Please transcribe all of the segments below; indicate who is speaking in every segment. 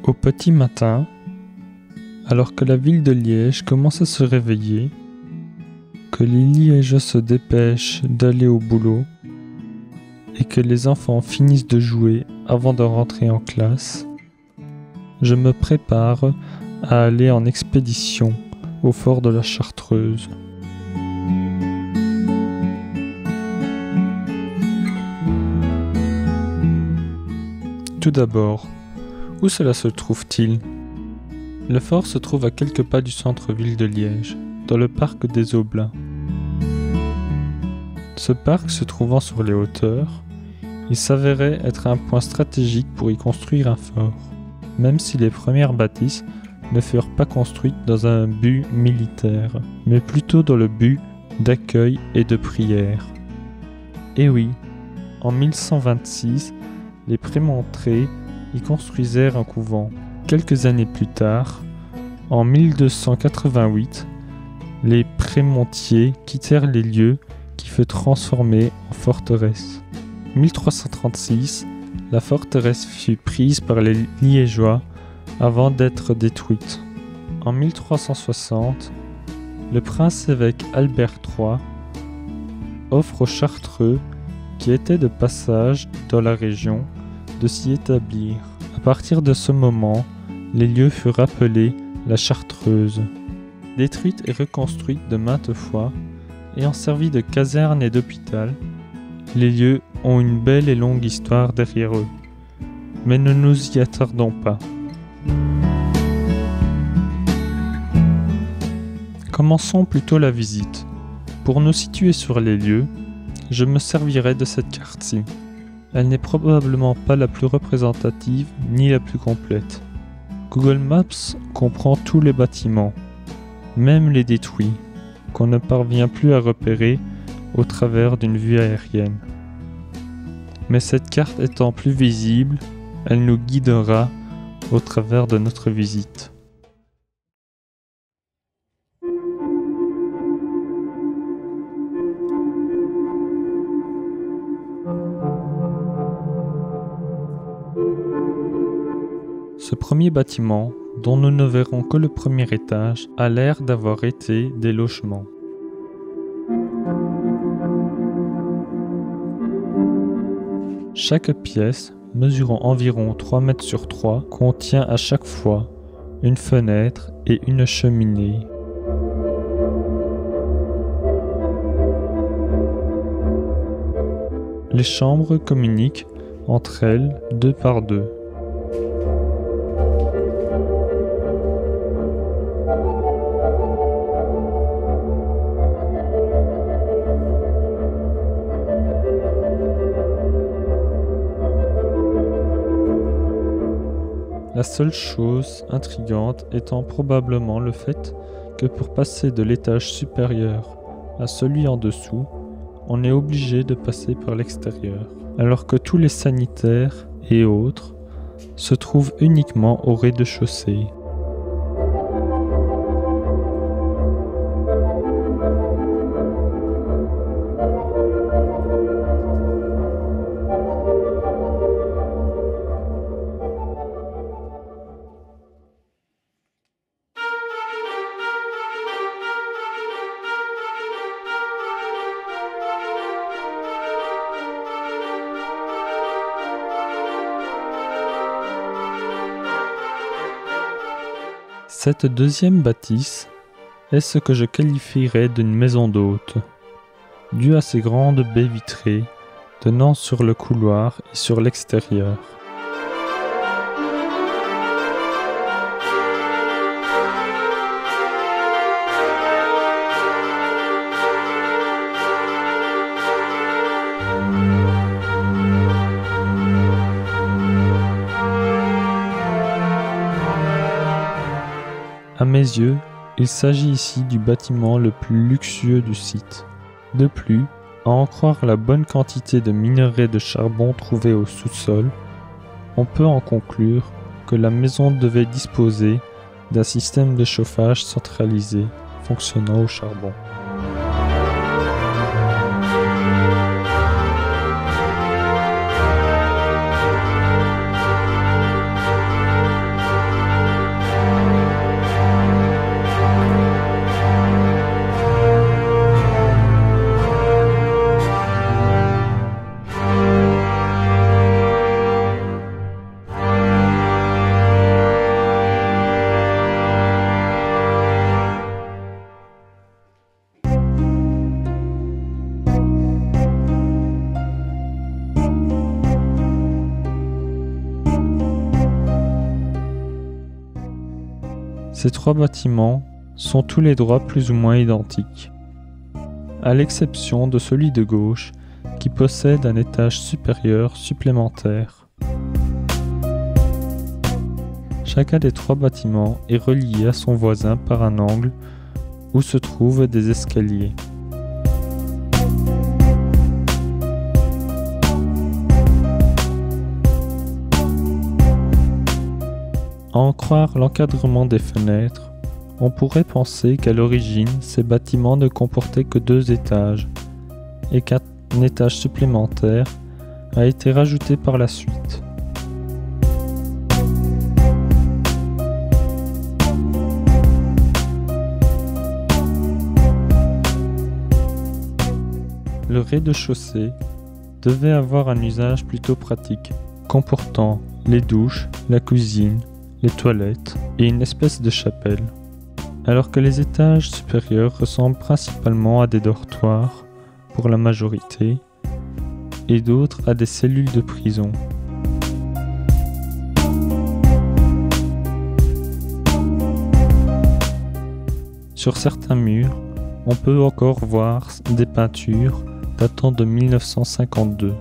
Speaker 1: Au petit matin, alors que la ville de Liège commence à se réveiller, que les Liégeois se dépêchent d'aller au boulot et que les enfants finissent de jouer avant de rentrer en classe, je me prépare à aller en expédition au fort de la Chartreuse. Tout d'abord, où cela se trouve-t-il ? Le fort se trouve à quelques pas du centre-ville de Liège, dans le parc des Aublins. Ce parc se trouvant sur les hauteurs, il s'avérait être un point stratégique pour y construire un fort, même si les premières bâtisses ne furent pas construites dans un but militaire, mais plutôt dans le but d'accueil et de prière. Et oui, en 1126, les Prémontrés y construisèrent un couvent. Quelques années plus tard, en 1288, les Prémontiers quittèrent les lieux qui furent transformés en forteresse. 1336, la forteresse fut prise par les Liégeois avant d'être détruite. En 1360, le prince-évêque Albert III offre aux Chartreux, qui étaient de passage dans la région, de s'y établir. À partir de ce moment, les lieux furent appelés la Chartreuse. Détruite et reconstruite de maintes fois, ayant servi de caserne et d'hôpital, les lieux ont une belle et longue histoire derrière eux. Mais ne nous y attardons pas. Commençons plutôt la visite. Pour nous situer sur les lieux, je me servirai de cette carte-ci. Elle n'est probablement pas la plus représentative ni la plus complète. Google Maps comprend tous les bâtiments, même les détruits, qu'on ne parvient plus à repérer au travers d'une vue aérienne. Mais cette carte étant plus visible, elle nous guidera au travers de notre visite. Ce premier bâtiment, dont nous ne verrons que le premier étage, a l'air d'avoir été des logements. Chaque pièce, mesurant environ 3 mètres sur 3, contient à chaque fois une fenêtre et une cheminée. Les chambres communiquent entre elles 2 par 2. La seule chose intrigante étant probablement le fait que pour passer de l'étage supérieur à celui en dessous, on est obligé de passer par l'extérieur, alors que tous les sanitaires et autres se trouvent uniquement au rez-de-chaussée. Cette deuxième bâtisse est ce que je qualifierais d'une maison d'hôte, due à ses grandes baies vitrées donnant sur le couloir et sur l'extérieur. À mes yeux, il s'agit ici du bâtiment le plus luxueux du site. De plus, à en croire la bonne quantité de minerais de charbon trouvés au sous-sol, on peut en conclure que la maison devait disposer d'un système de chauffage centralisé fonctionnant au charbon. Ces trois bâtiments sont tous les trois plus ou moins identiques, à l'exception de celui de gauche qui possède un étage supérieur supplémentaire. Chacun des trois bâtiments est relié à son voisin par un angle où se trouvent des escaliers. À en croire l'encadrement des fenêtres, on pourrait penser qu'à l'origine, ces bâtiments ne comportaient que 2 étages et qu'un étage supplémentaire a été rajouté par la suite. Le rez-de-chaussée devait avoir un usage plutôt pratique, comportant les douches, la cuisine, les toilettes et une espèce de chapelle, alors que les étages supérieurs ressemblent principalement à des dortoirs pour la majorité et d'autres à des cellules de prison. Sur certains murs, on peut encore voir des peintures datant de 1952.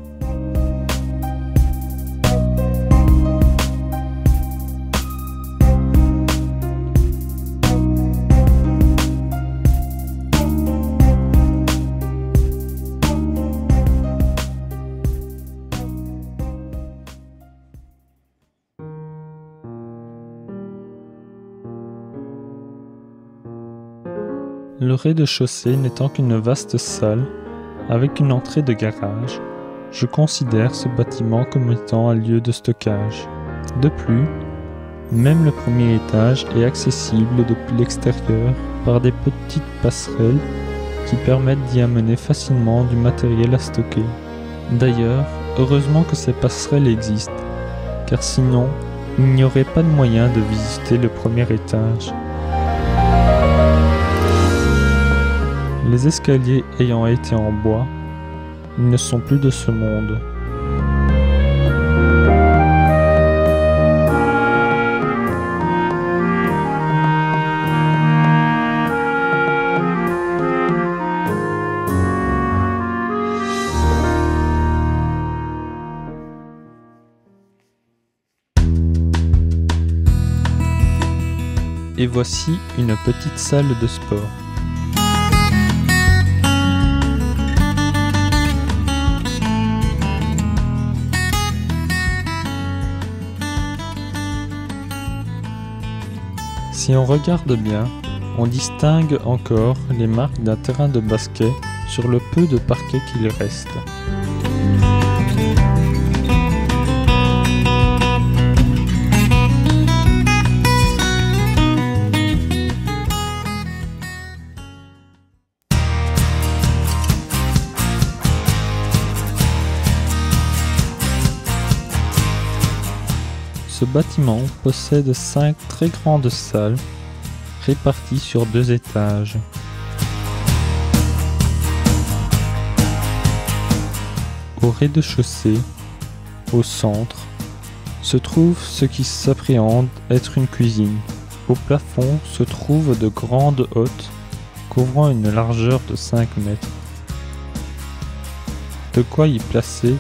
Speaker 1: Le rez-de-chaussée n'étant qu'une vaste salle avec une entrée de garage, je considère ce bâtiment comme étant un lieu de stockage. De plus, même le premier étage est accessible depuis l'extérieur par des petites passerelles qui permettent d'y amener facilement du matériel à stocker. D'ailleurs, heureusement que ces passerelles existent, car sinon, il n'y aurait pas de moyen de visiter le premier étage. Les escaliers ayant été en bois, ils ne sont plus de ce monde. Et voici une petite salle de sport. Si on regarde bien, on distingue encore les marques d'un terrain de basket sur le peu de parquet qu'il reste. Ce bâtiment possède 5 très grandes salles réparties sur 2 étages. Au rez-de-chaussée, au centre, se trouve ce qui s'appréhende être une cuisine. Au plafond se trouvent de grandes hottes couvrant une largeur de 5 mètres. De quoi y placer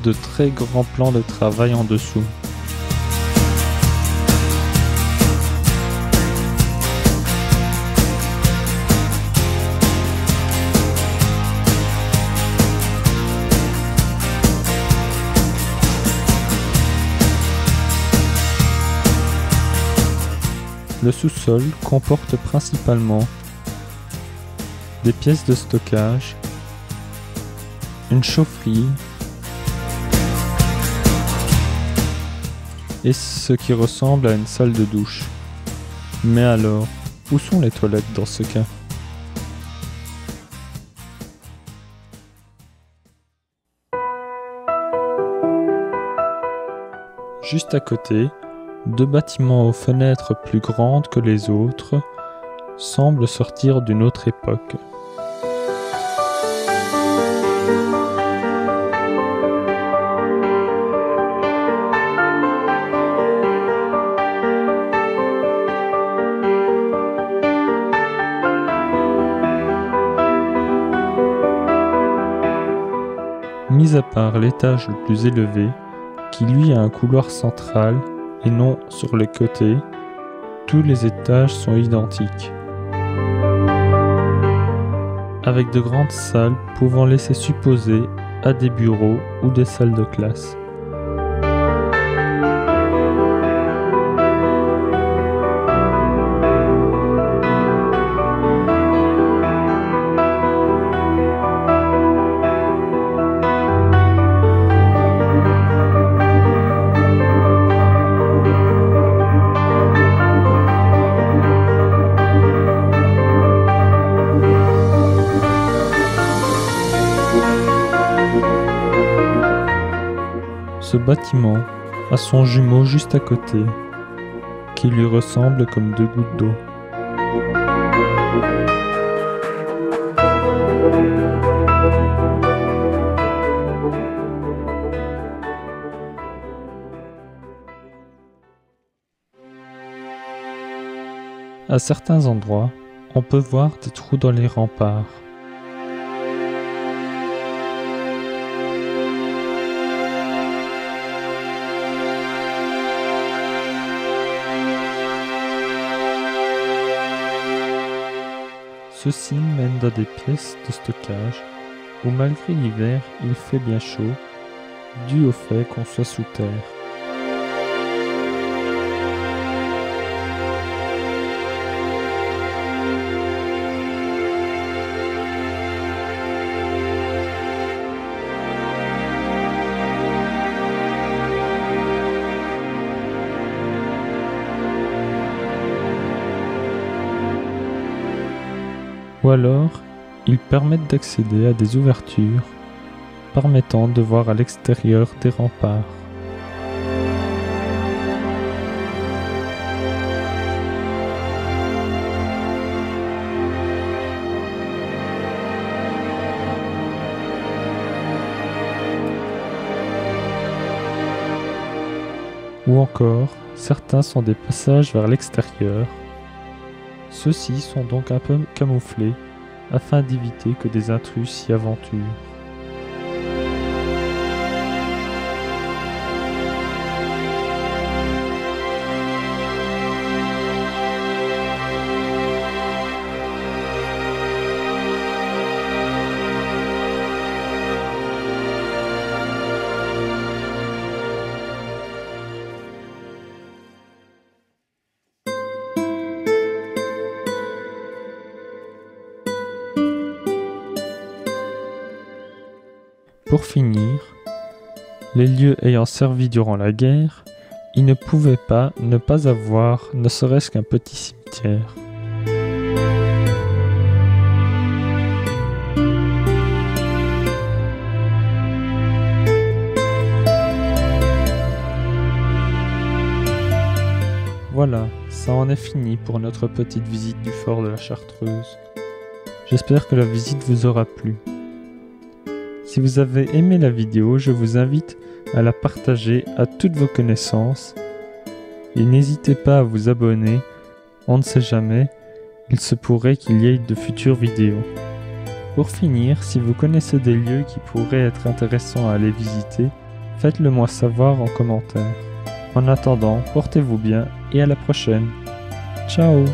Speaker 1: de très grands plans de travail en dessous. Le sous-sol comporte principalement des pièces de stockage, une chaufferie et ce qui ressemble à une salle de douche. Mais alors, où sont les toilettes dans ce cas ? Juste à côté, 2 bâtiments aux fenêtres plus grandes que les autres semblent sortir d'une autre époque. mis à part l'étage le plus élevé, qui lui a un couloir central et non sur les côtés, tous les étages sont identiques, avec de grandes salles pouvant laisser supposer à des bureaux ou des salles de classe. Ce bâtiment a son jumeau juste à côté, qui lui ressemble comme deux gouttes d'eau. À certains endroits, on peut voir des trous dans les remparts. Ceux-ci mènent dans des pièces de stockage où malgré l'hiver il fait bien chaud, dû au fait qu'on soit sous terre. Ou alors, ils permettent d'accéder à des ouvertures permettant de voir à l'extérieur des remparts. Ou encore, certains sont des passages vers l'extérieur. Ceux-ci sont donc un peu camouflés afin d'éviter que des intrus s'y aventurent. Pour finir, les lieux ayant servi durant la guerre, ils ne pouvaient pas ne pas avoir ne serait-ce qu'un petit cimetière. Voilà, ça en est fini pour notre petite visite du fort de la Chartreuse. J'espère que la visite vous aura plu. Si vous avez aimé la vidéo, je vous invite à la partager à toutes vos connaissances et n'hésitez pas à vous abonner, on ne sait jamais, il se pourrait qu'il y ait de futures vidéos. Pour finir, si vous connaissez des lieux qui pourraient être intéressants à aller visiter, faites-le moi savoir en commentaire. En attendant, portez-vous bien et à la prochaine. Ciao!